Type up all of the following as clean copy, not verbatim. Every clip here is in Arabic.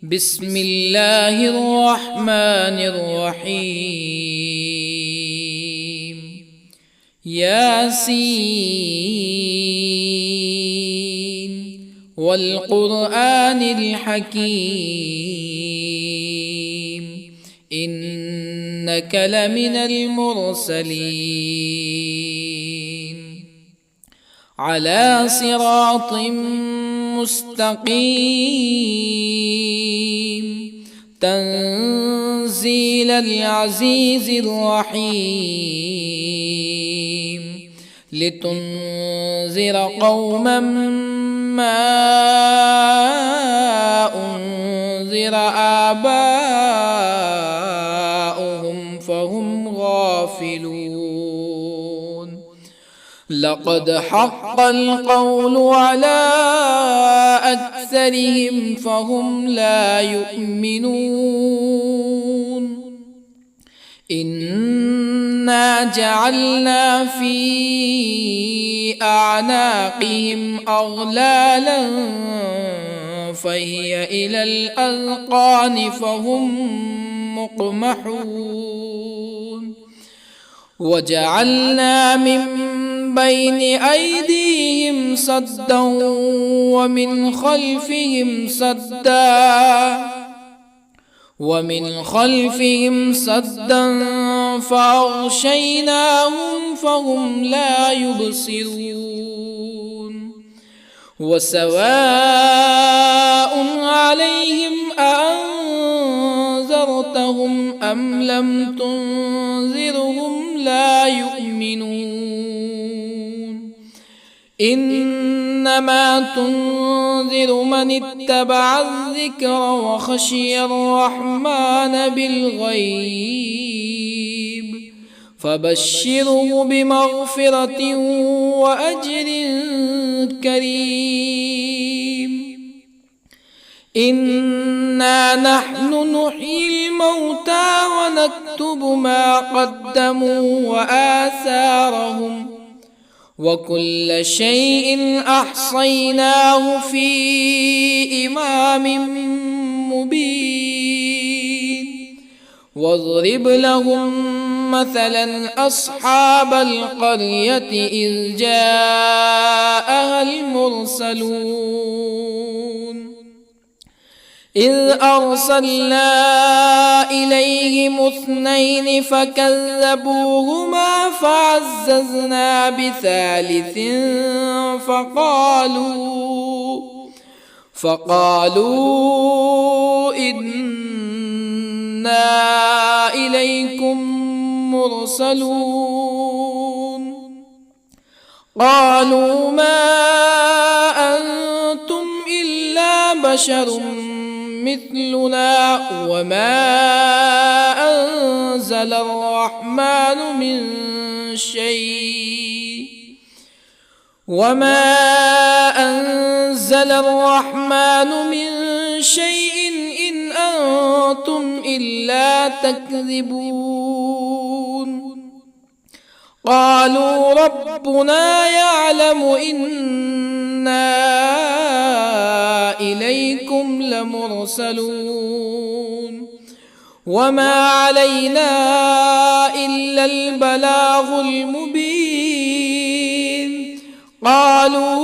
بسم الله الرحمن الرحيم. ياسين والقرآن الحكيم إنك لمن المرسلين على صراط مستقيم تنزيل العزيز الرحيم لتنذر قوما ما أنذر آباؤهم فهم غافلون. لقد حق القول على أكثرهم فهم لا يؤمنون. إنا جعلنا في أعناقهم أغلالا فهي إلى الأذقان فهم مقمحون. وجعلنا من بين أيديهم سدا ومن خلفهم سدا فأغشيناهم فهم لا يبصرون. وسواء عليهم أأنذرتهم أم لم تنذرهم لا يؤمنون. إنما تنذر من اتبع الذكر وخشي الرحمن بالغيب فبشره بمغفرة وأجر كريم. إنا نحن نحيي الموتى ونكتب ما قدموا وآثارهم وكل شيء أحصيناه في إمام مبين. واضرب لهم مثلا أصحاب القرية إذ جاءها المرسلون إذ أرسلنا إليهم اثنين فكذبوهما فعززنا بثالث فقالوا إنا إليكم مرسلون. قالوا ما أنتم إلا بشر مثلنا وما أنزل الرحمن من شيء إن أنتم إلا تكذبون. قالوا ربنا يعلم إنا إليكم لمرسلون وما علينا إلا البلاغ المبين. قالوا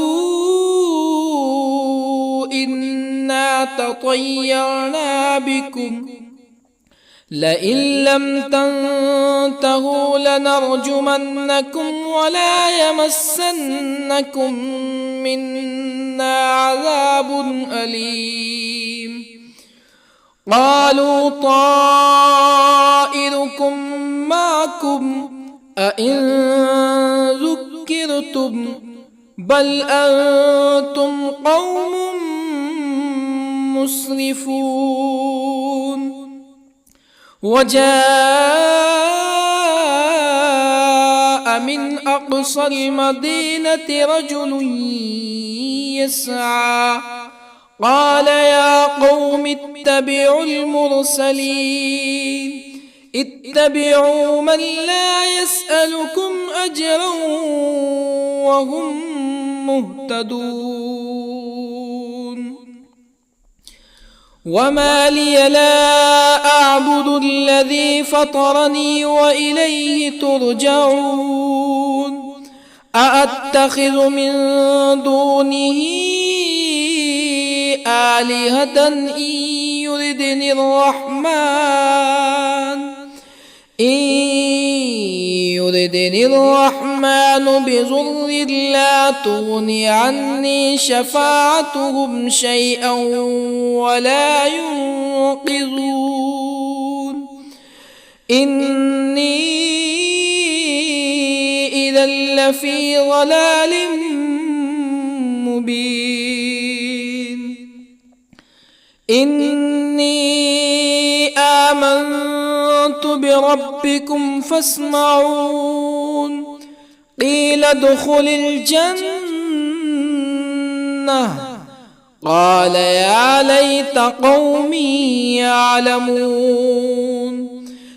إنا تطيرنا بكم لئن لم تنتهوا لنرجمنكم ولا يمسنكم منا عذاب أليم. قالوا طائركم معكم أئن ذكرتم بل أنتم قوم مسرفون. وجاء من أقصى المدينة رجل يسعى قال يا قوم اتبعوا المرسلين اتبعوا من لا يسألكم أجرا وهم مهتدون. وما لي لا أعبد الذي فطرني وإليه ترجعون أأتخذ من دونه آلهة يردني الرحمن بضر لا تغني عني شفاعتهم شيئا ولا ينقذون إني إذا لفي ضلال مبين إني آمنت بربكم فاسمعون قيل ادخل الجنة قال يا ليت قومي يعلمون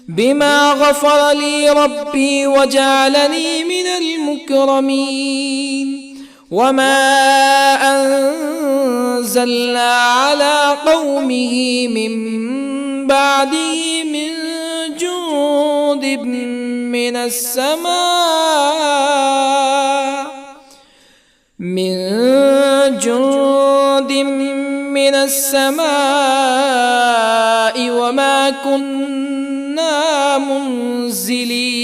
بما غفر لي ربي وجعلني من المكرمين وما أنزلنا على قومه من بعده من جند من السماء وما كنا منزلين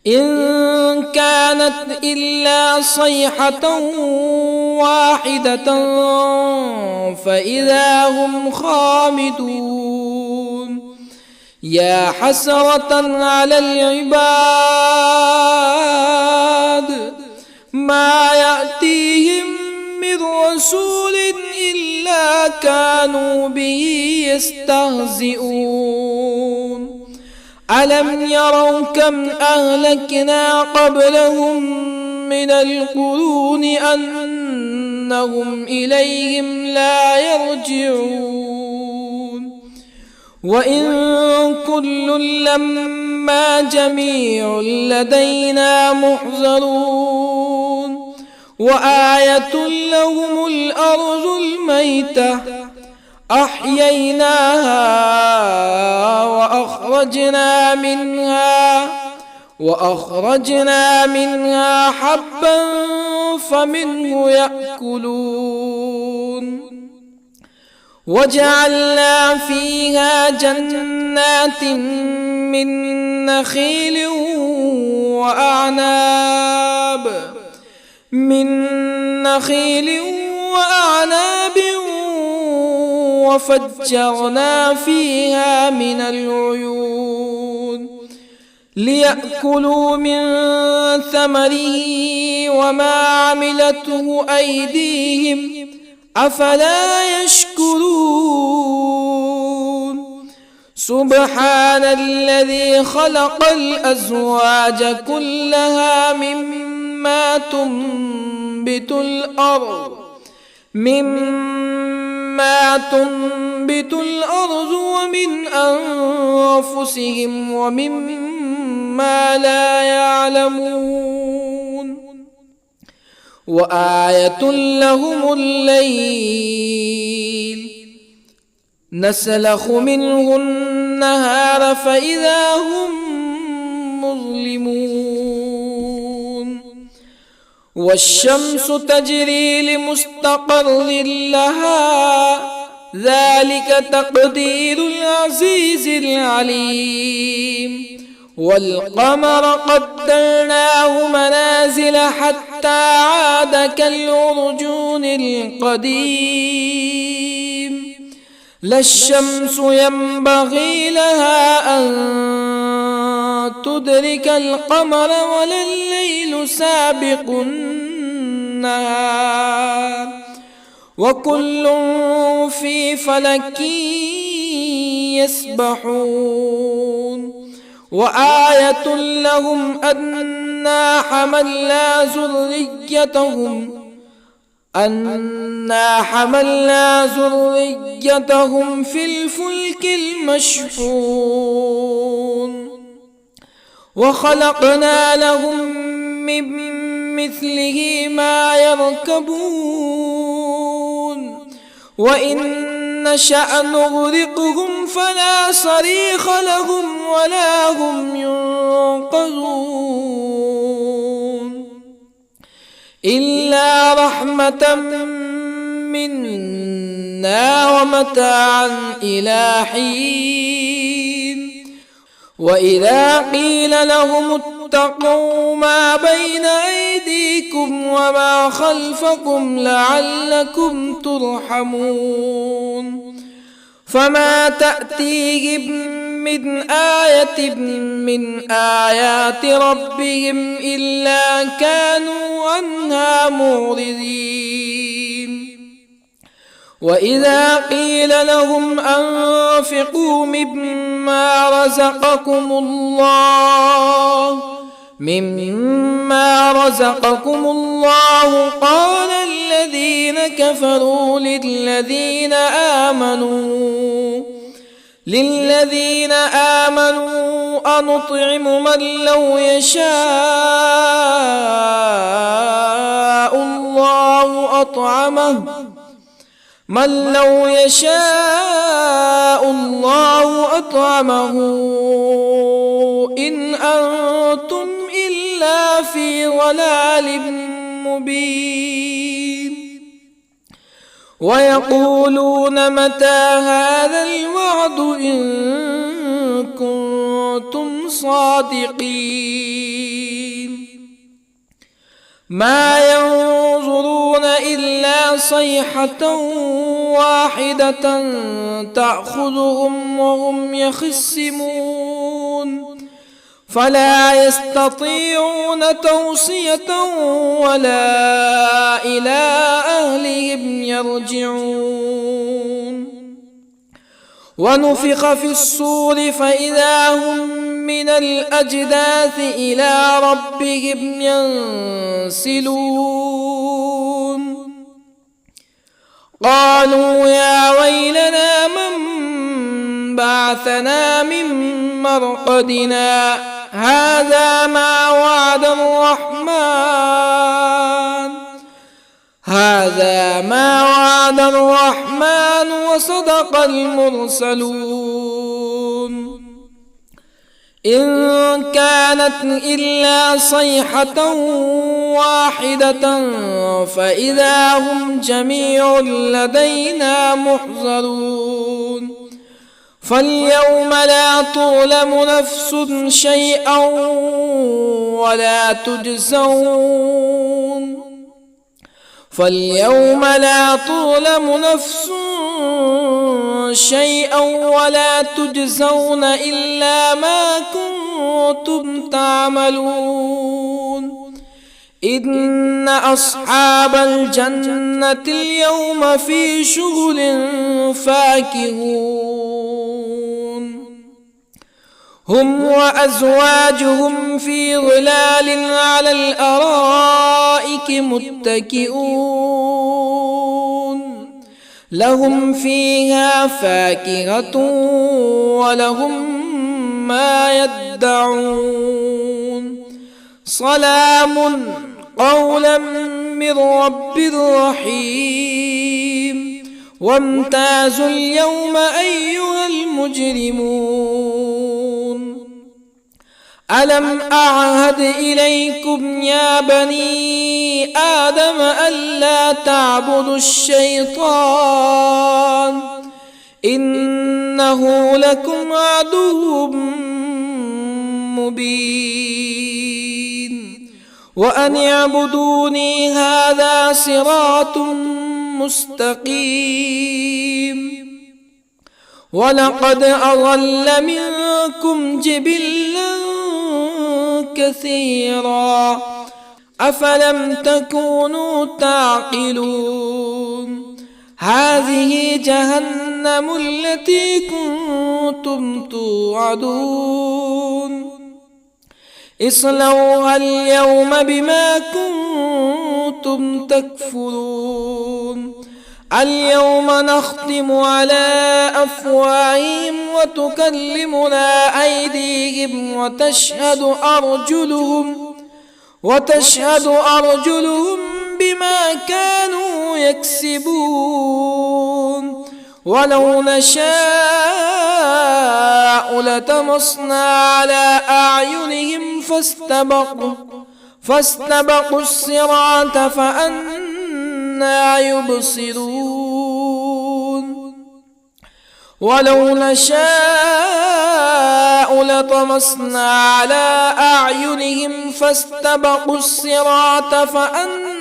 إن كانت إلا صيحة واحدة فإذا هم خامدون يا حسرة على العباد ما يأتيهم من رسول إلا كانوا به يستهزئون ألم يروا كم أهلكنا قبلهم من القرون أنهم إليهم لا يرجعون وإن كل لما جميع لدينا محضرون وآية لهم الأرض الميتة أحييناها وأخرجنا منها حبا فمنه يأكلون وجعلنا فيها جنات من نخيل وأعناب وفجرنا فيها من العيون ليأكلوا من ثمره وما عملته أيديهم أفلا يشكرون سبحان الذي خلق الأزواج كلها مما تنبت الأرض ومن أنفسهم ومما لا يعلمون وآية لهم الليل نسلخ منه النهار فإذا هم مظلمون والشمس تجري لمستقر لها ذلك تقدير العزيز العليم والقمر قدرناه منازل حتى عاد كالعرجون القديم لا الشمس ينبغي لها أن تدرك القمر ولا الليل سابق النهار وكل في فلك يسبحون وآية لهم أنا حملنا ذريتهم في الفلك المشحون وخلقنا لهم من مثله ما يركبون وإن نشأ نغرقهم فلا صريخ لهم ولا هم ينقذون إلا رحمة منا ومتاعا إلى حين وإذا قيل لهم اتقوا ما بين أيديكم وما خلفكم لعلكم ترحمون فما تأتيهم من آية من آيات ربهم إلا كانوا عنها معرضين وإذا قيل لهم أنفقوا مما رزقكم الله قال الذين كفروا للذين آمنوا أنطعم من لو يشاء الله أطعمه إن أنتم إلا في ضلال مبين ويقولون متى هذا الوعد إن كنتم صادقين ما ينظرون إلا صيحة واحدة تأخذهم وهم يخصمون فلا يستطيعون توصية ولا إلى أهلهم يرجعون ونفخ في الصور فإذا هم من الأجداث إلى ربهم ينسلون قالوا يا ويلنا من بعثنا من مرقدنا هذا ما وعد الرحمن وصدق المرسلون إن كانت إلا صيحة واحدة فإذا هم جميع لدينا محضرون فاليوم لا تظلم نفس شيئا ولا تجزون إلا ما كنتم تعملون إن أصحاب الجنة اليوم في شغل فاكهون هم وأزواجهم في ظلال على الأرائك متكئون لهم فيها فاكهة ولهم ما يدعون سلام قولا من رب رحيم وامتازوا اليوم أيها المجرمون ألم أعهد إليكم يا بني آدم ألا تعبدوا الشيطان إنه لكم عدو مبين وأن اعبدوني هذا صراط مستقيم ولقد أضل منكم جبلا كثيرا أفلم تكونوا تعقلون هذه جهنم التي كنتم توعدون اصلوها اليوم بما كنتم تكفرون اليوم نختم على أفواههم وتكلمنا أيديهم وتشهد أرجلهم بما كانوا يكسبون ولو نشاء لطمسنا على أعينهم فاستبقوا الصراط فأنى يبصرون ولو نشاء لطمسنا على أعينهم فاستبقوا الصراط فأنى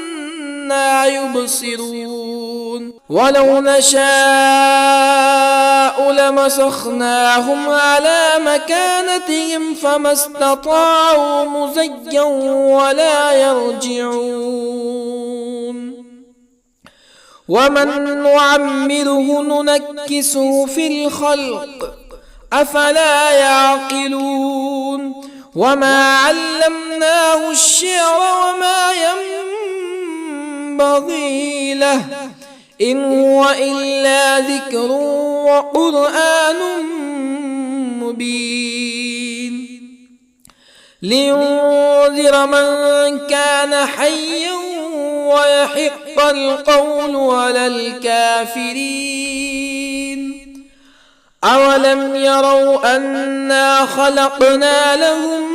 يبصرون ولو نشاء لمسخناهم على مكانتهم فما استطاعوا مزيا ولا يرجعون ومن نعمره ننكسه في الخلق أفلا يعقلون وما علمناه الشعر وما ينبغي له إن هو إلا ذكر وقرآن مبين لينذر من كان حيا ويحق القول على الكافرين أولم يروا أنا خلقنا لهم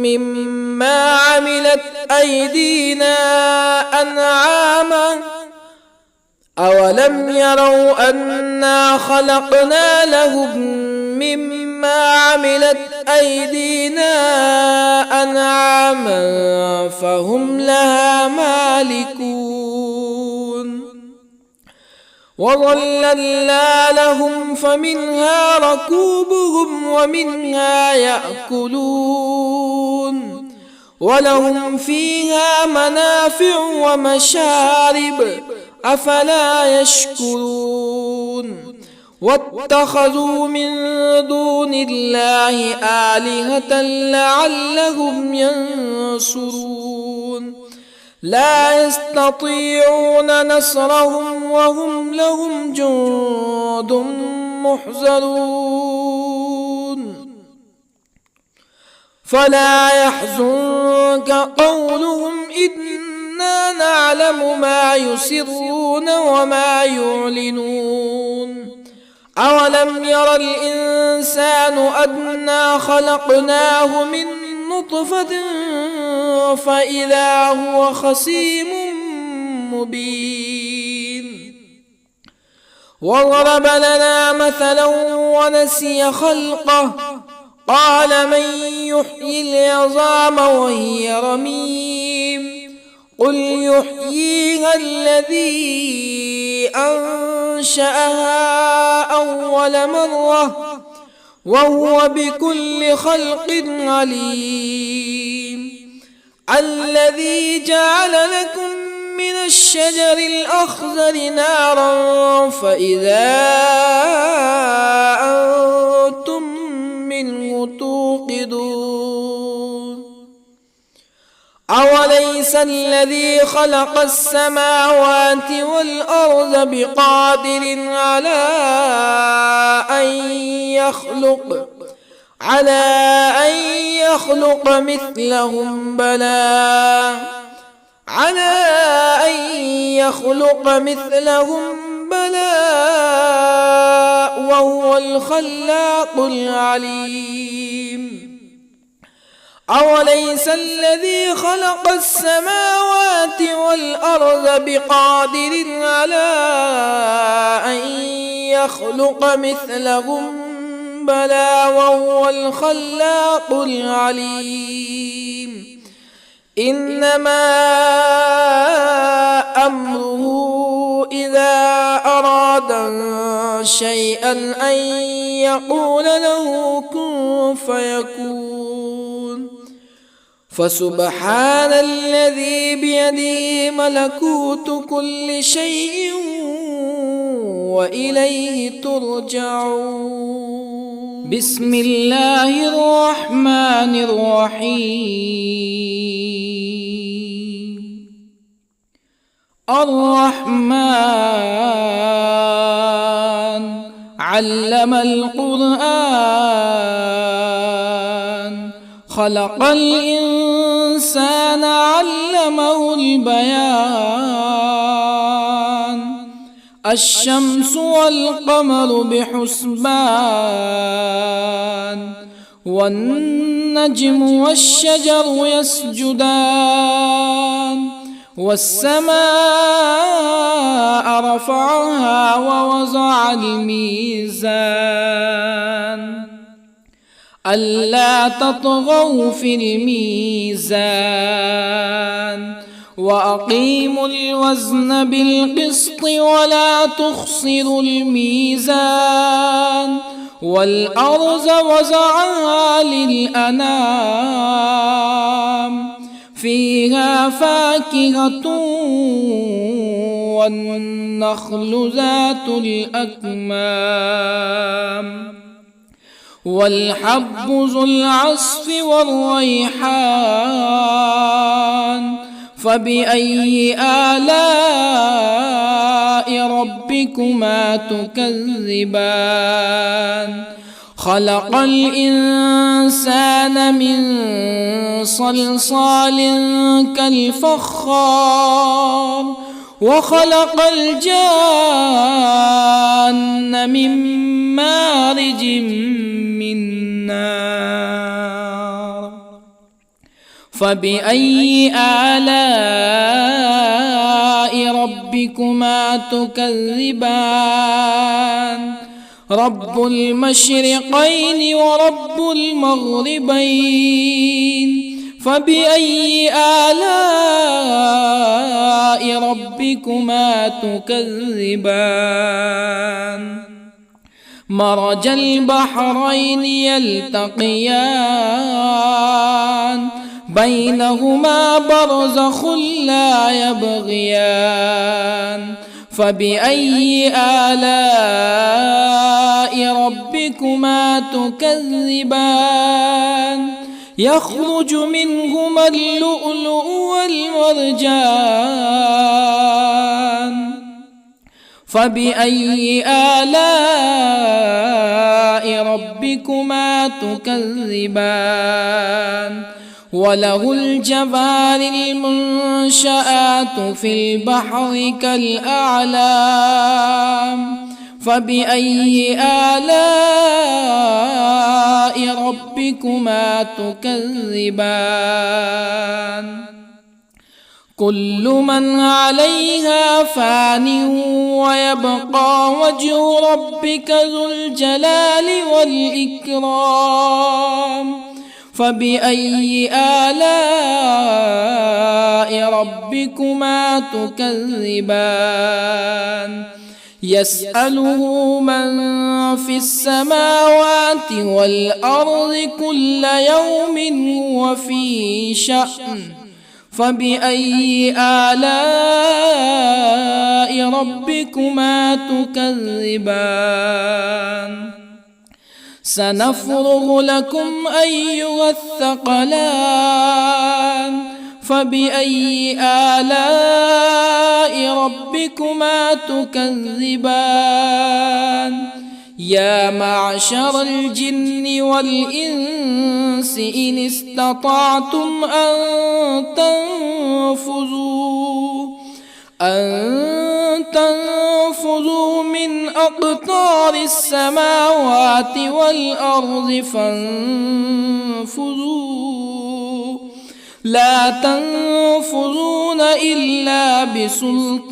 مما عملت أيدينا أنعاما أولم يروا أنا خلقنا لهم مما عملت أيدينا أنعاما فهم لها مالكون وظللنا لهم فمنها ركوبهم ومنها يأكلون ولهم فيها منافع ومشارب أفلا يشكرون واتخذوا من دون الله آلهة لعلهم ينصرون لا يستطيعون نصرهم وهم لهم جند محضرون فلا يحزنك قولهم إنا نعلم ما يسرون وما يعلنون أولم ير الإنسان أنا خلقناه من نطفة فإذا هو خصيم مبين وضرب لنا مثلا ونسي خلقه قال من يحيي العظام وهي رميم قل يحييها الذي أنشأها أول مرة وهو بكل خلق عليم الذي جعل لكم من الشجر الأخضر نارا فإذا أنتم منه توقدون أوليس الذي خلق السماوات والأرض بقادر على أن يخلق مثلهم بلى وهو الخلاق العليم أوليس الذي خلق السماوات والأرض بقادر على أن يخلق مثلهم بلى وهو الخلاق العليم إنما أمره إذا أراد شيئا أن يقول له كن فيكون فسبحان الذي بيده ملكوت كل شيء وإليه ترجعون بسم الله الرحمن الرحيم الرحمن علم القرآن خلق الإنسان علمه البيان الشمس والقمر بحسبان والنجم والشجر يسجدان والسماء رفعها ووضع الميزان ألا تطغوا في الميزان وأقيموا الوزن بالقسط ولا تخسروا الميزان والأرض وضعها للأنام فيها فاكهة والنخل ذات الأكمام والحب ذو العصف والريحان فبأي آلاء ربكما تكذبان خلق الإنسان من صلصال كالفخار وخلق الجان من مارج من نار فبأي آلاء ربكما تكذبان رب المشرقين ورب المغربين فبأي آلاء ربكما تكذبان مرج البحرين يلتقيان بينهما برزخ لا يبغيان فبأي آلاء ربكما تكذبان يخرج منهما اللؤلؤ والمرجان فبأي آلاء ربكما تكذبان وله الجوار المنشآت في البحر كالأعلام فبأي آلاء ربكما تكذبان كل من عليها فان ويبقى وجه ربك ذو الجلال والإكرام فبأي آلاء ربكما تكذبان يسأله من في السماوات والأرض كل يوم هو في شأن فبأي آلاء ربكما تكذبان سنفرغ لكم أيها الثقلان فبأي آلاء ربكما تكذبان يا معشر الجن والإنس إن استطعتم أن تنفذوا من أقطار السماوات والأرض فانفذوا لا تنفذون إلا بسلطان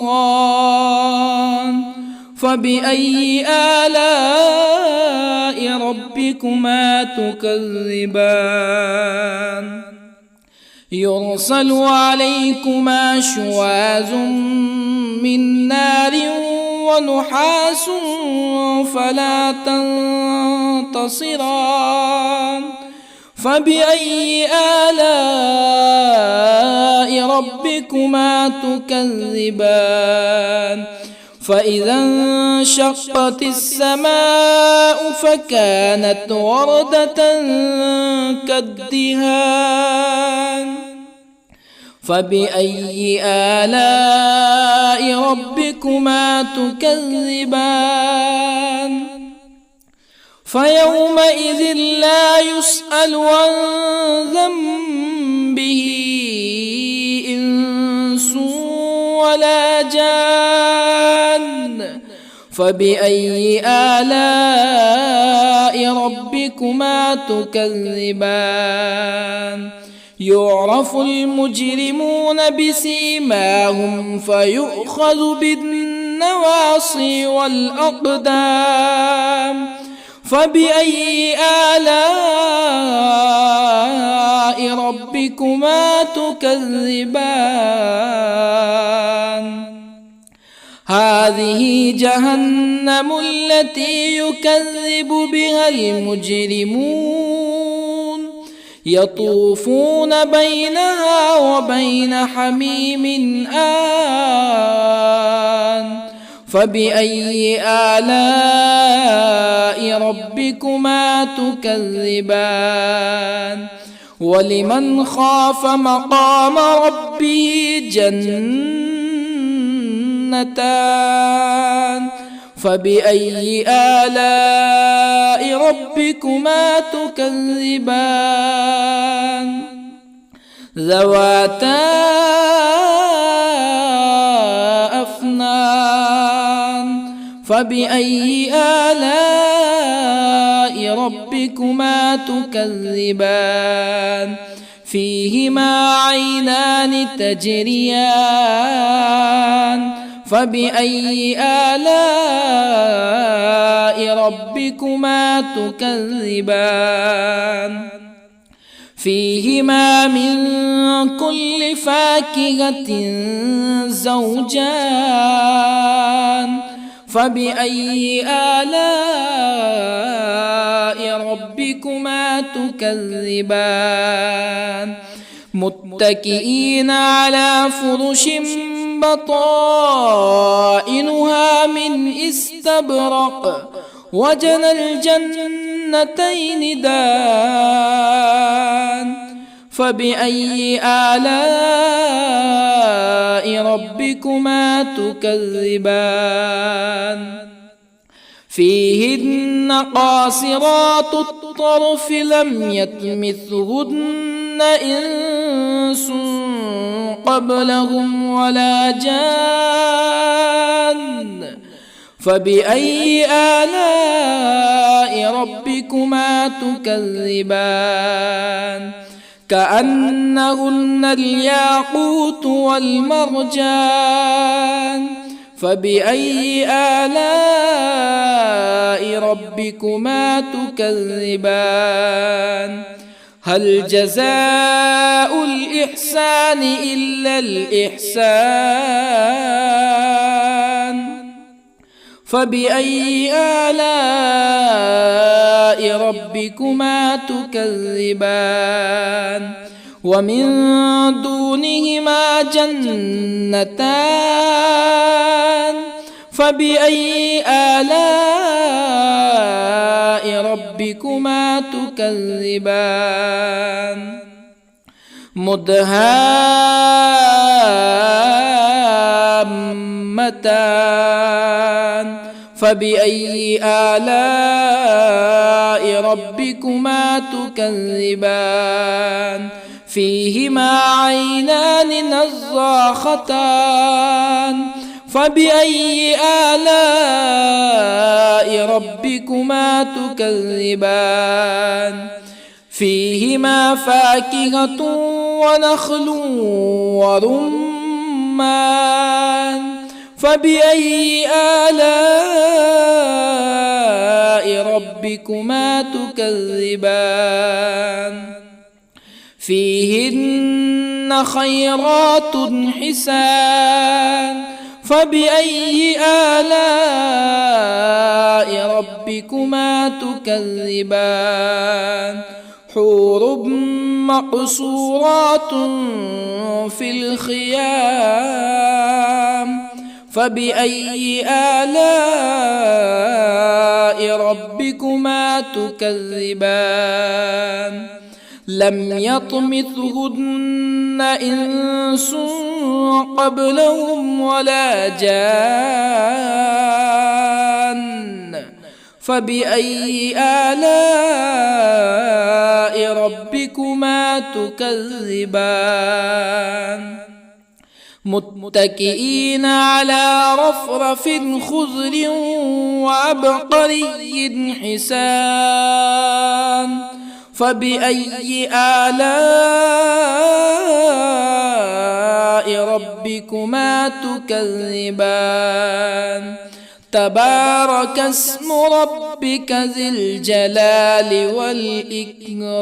فبأي آلاء ربكما تكذبان يرسل عليكما شواظ من نار ونحاس فلا تنتصران فبأي آلاء ربكما تكذبان فإذا انشقت السماء فكانت وردة كالدهان فبأي آلاء ربكما تكذبان فيومئذ لا يسأل عن ذنبه إنس ولا جان. فبأي آلاء ربكما تكذبان؟ يعرف المجرمون بسيماهم فيؤخذ بالنواصي والأقدام. فبأي آلاء ربكما تكذبان؟ هذه جهنم التي يكذب بها المجرمون، يطوفون بينها وبين حميم آن. فبأي آلاء ربكما تكذبان؟ ولمن خاف مقام ربه جنتان. فبأي آلاء ربكما تكذبان؟ ذواتا أفنان. فبأي آلاء ربكما تكذبان؟ فيهما عينان تجريان. فبأي آلاء ربكما تكذبان؟ فيهما من كل فاكهة زوجان. فبأي آلاء ربكما تكذبان؟ متكئين على فرش بطائنها من استبرق وجنى الجنتين دان. فبأي آلاء ربكما تكذبان؟ فيهن قاصرات الطرف لم يطمثهن إنس قبلهم ولا جان. فبأي آلاء ربكما تكذبان؟ كأنهن الياقوت والمرجان. فبأي آلاء ربكما تكذبان؟ هل جزاء الإحسان إلا الإحسان؟ فبأي آلاء ربكما تكذبان؟ ومن دونهما جنتان. فبأي آلاء ربكما تكذبان؟ مدهامتان. فبأي آلاء ربكما تكذبان؟ فيهما عينان نضاختان. فبأي آلاء ربكما تكذبان؟ فيهما فاكهة ونخل ورمان. فبأي آلاء ربكما تكذبان؟ فيهن خيرات حسان. فبأي آلاء ربكما تكذبان؟ حور مقصورات في الخيام. فبأي آلاء ربكما تكذبان؟ لم يطمثهن إنس قبلهم ولا جان. فبأي آلاء ربكما تكذبان متكئين على رفرف خضر وعبقري حسان فبأي آلاء ربكما تكذبان تبارك اسم ربك ذي الجلال والإكرام.